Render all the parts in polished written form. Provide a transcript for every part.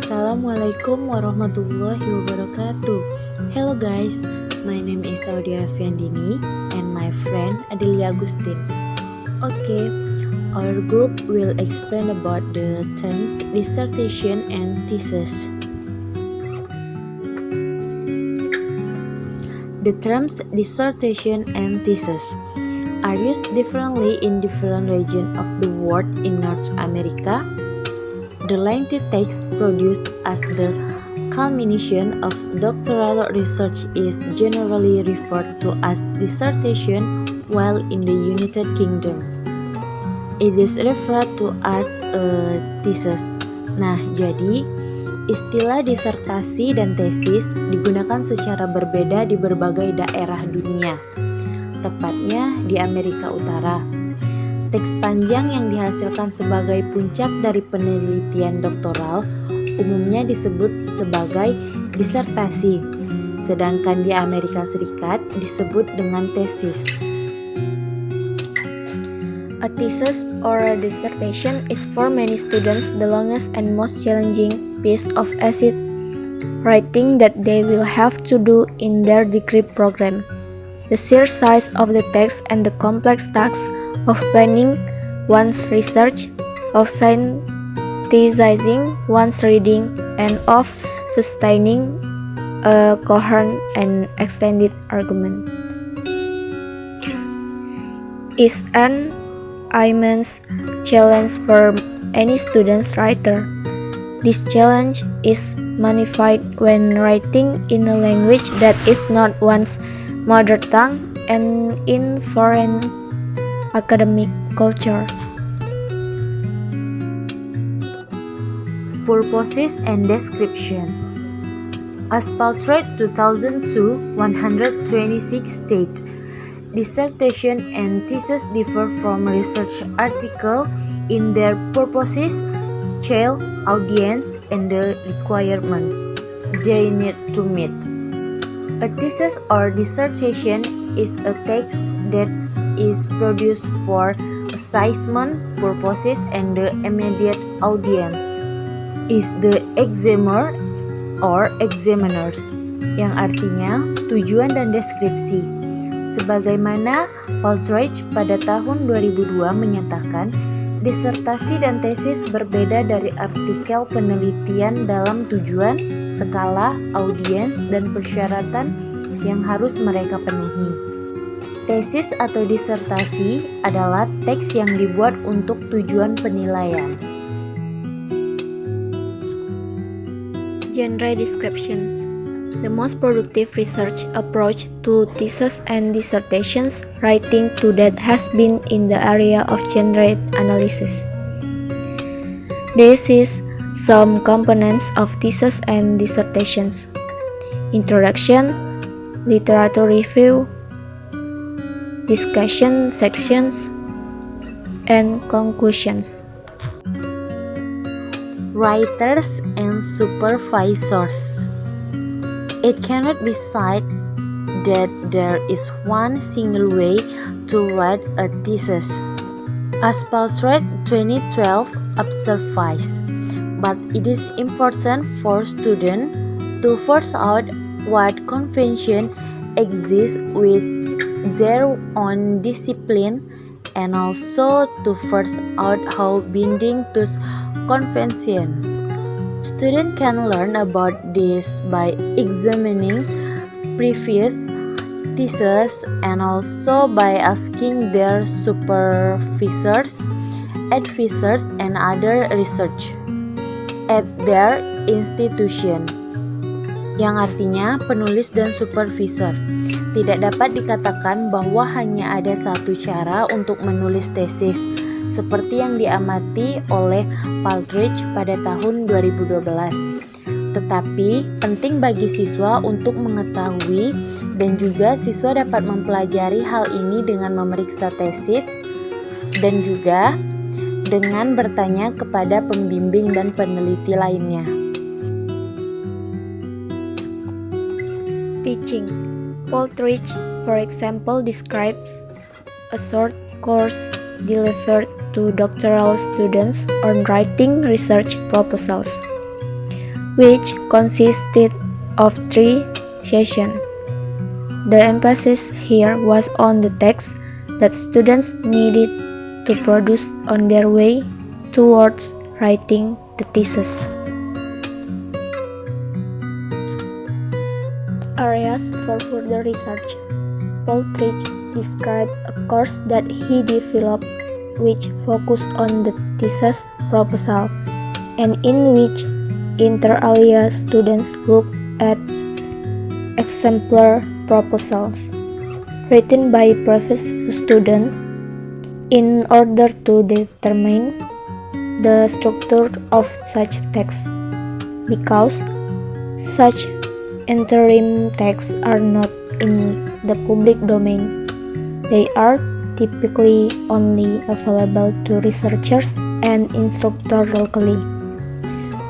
Assalamualaikum warahmatullahi wabarakatuh. Hello guys, my name is Audia Fiandini and my friend Adelia Agustin. Okay, our group will explain about the terms dissertation and thesis. The terms dissertation and thesis are used differently in different regions of the world. In North America, the lengthy text produced as the culmination of doctoral research is generally referred to as dissertation, while in the United Kingdom, it is referred to as a thesis. Nah, jadi istilah disertasi dan tesis digunakan secara berbeda di berbagai daerah dunia, tepatnya di Amerika Utara. Teks panjang yang dihasilkan sebagai puncak dari penelitian doktoral umumnya disebut sebagai disertasi, sedangkan di Amerika Serikat disebut dengan tesis. A thesis or a dissertation is for many students the longest and most challenging piece of essay writing that they will have to do in their degree program. The sheer size of the text and the complex tasks of planning one's research, of synthesizing one's reading, and of sustaining a coherent and extended argument is an immense challenge for any student writer. This challenge is magnified when writing in a language that is not one's mother tongue and in foreign academic culture. Purposes and description. As Paltroid 2002-126 state, dissertation and thesis differ from research article in their purposes, scale, audience, and the requirements they need to meet. A thesis or dissertation is a text that is produced for assessment purposes and the immediate audience is the examiner or examiners, yang artinya tujuan dan deskripsi. Sebagaimana Paltroid pada tahun 2002 menyatakan, disertasi dan tesis berbeda dari artikel penelitian dalam tujuan, skala, audiens, dan persyaratan yang harus mereka penuhi. Tesis atau disertasi adalah teks yang dibuat untuk tujuan penilaian. Genre descriptions. The most productive research approach to thesis and dissertations writing to date has been in the area of genre analysis. This is some components of thesis and dissertations: introduction, literature review, discussion sections, and conclusions. Writers and supervisors. It cannot be said that there is one single way to write a thesis, as Paltroid 2012 observes, but it is important for students to force out what convention exists with their own discipline, and also to force out how binding those conventions. Students can learn about this by examining previous theses and also by asking their supervisors, advisors, and other research at their institution, yang artinya penulis dan supervisor. Tidak dapat dikatakan bahwa hanya ada satu cara untuk menulis tesis, seperti yang diamati oleh Paltroid pada tahun 2012. Tetapi penting bagi siswa untuk mengetahui, dan juga siswa dapat mempelajari hal ini dengan memeriksa tesis dan juga dengan bertanya kepada pembimbing dan peneliti lainnya. Teaching. Paltroid, for example, describes a short course delivered to doctoral students on writing research proposals. which consisted of 3 sessions. The emphasis here was on the text that students needed to produce on their way towards writing the thesis. Areas for further research. Paul Pritch described a course that he developed which focused on the thesis proposal and in which inter alia students looked at exemplar proposals written by previous students in order to determine the structure of such texts, because such interim texts are not in the public domain. They are typically only available to researchers and instructors locally.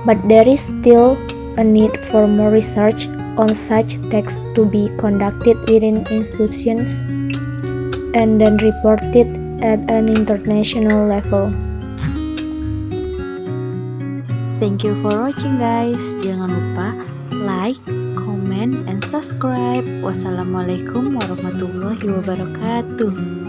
But there is still a need for more research on such texts to be conducted within institutions and then reported at an international level. Thank you for watching guys. Jangan lupa like, comment, and subscribe. Wassalamualaikum warahmatullahi wabarakatuh.